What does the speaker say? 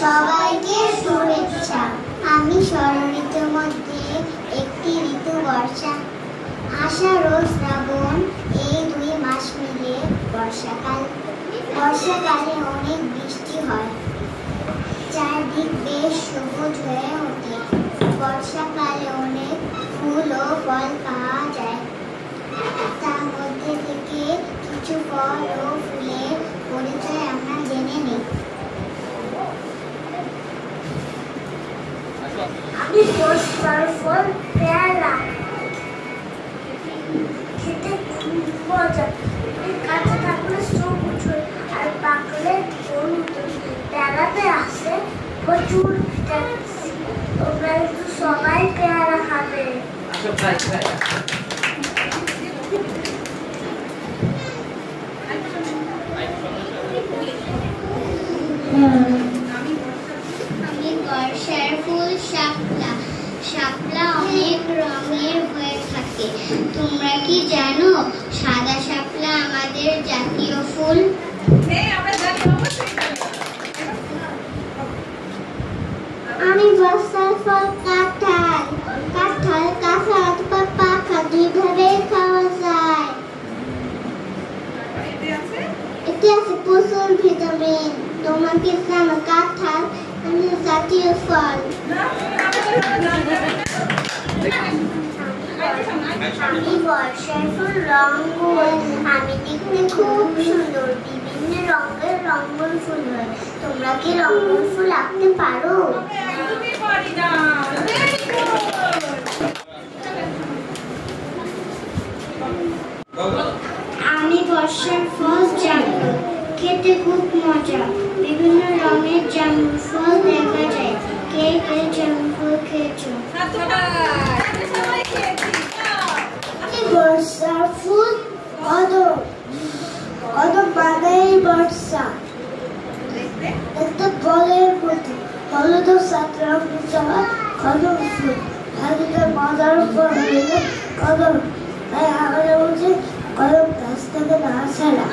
সবাইকে শুভেচ্ছা। আমি ষড়ঋতুর মধ্যে একটি ঋতু বর্ষা। আষাঢ় ও শ্রাবণ এই 2 মাস মিলে বর্ষাকাল। বর্ষাকালে অনেক বৃষ্টি হয়, চারদিক বেশ সবুজ হয়ে ওঠে। বর্ষাকালে অনেক ফুল ও ফল পাওয়া যায়। তার মধ্যে থেকে কিছু ফল ও ফুলের পরিচয় আমরা জেনে নিই। আমি বর্ষার ফল পেয়ারা, খেতে খুব মজা। কাঁচা থাকলে সবুজ হয় আর পাকলে হলুদ। পেয়ারাতে আছে প্রচুর ভিটামিন সি। তোমরা কিন্তু সবাই পেয়ারা খাবে। আমি বর্ষার ফুল শাপলা। শাপলা অনেক রঙের হয়ে থাকে। তোমরা কি জানো সাদা শাপলা আমাদের জাতীয় ফুল? আমি বর্ষার ফল কাঁঠাল। কাঁঠাল কাঁচা অথবা পাকা দুইভাবে খাওয়া যায়। এতে আছে প্রচুর ভিটামিন। তোমরা কি জানো কাঁঠাল আমাদের জাতীয় ফল? আমি বর্ষার ফুল রঙ্গন। আমি দেখতে খুব সুন্দর। বিভিন্ন রঙের রঙ্গন ফুল হয়। তোমরা কি রঙ্গন ফুল আঁকতে পারো? আমি বর্ষার ফল জামরুল। খেতে খুব মজা। বিভিন্ন রঙের জামরুল ফল দেখা যায়। কে কে জামরুল ফল খেয়েছো? বর্ষার ফুল কদম। কদম বাগাই বর্ষা। একটা বলের প্রতি হলুদ সাতরা কদম ফুল। ভারতের মজার ফল হইল কদম। তাই আমরা বলছি কদম গাছ থেকে না ছাড়া।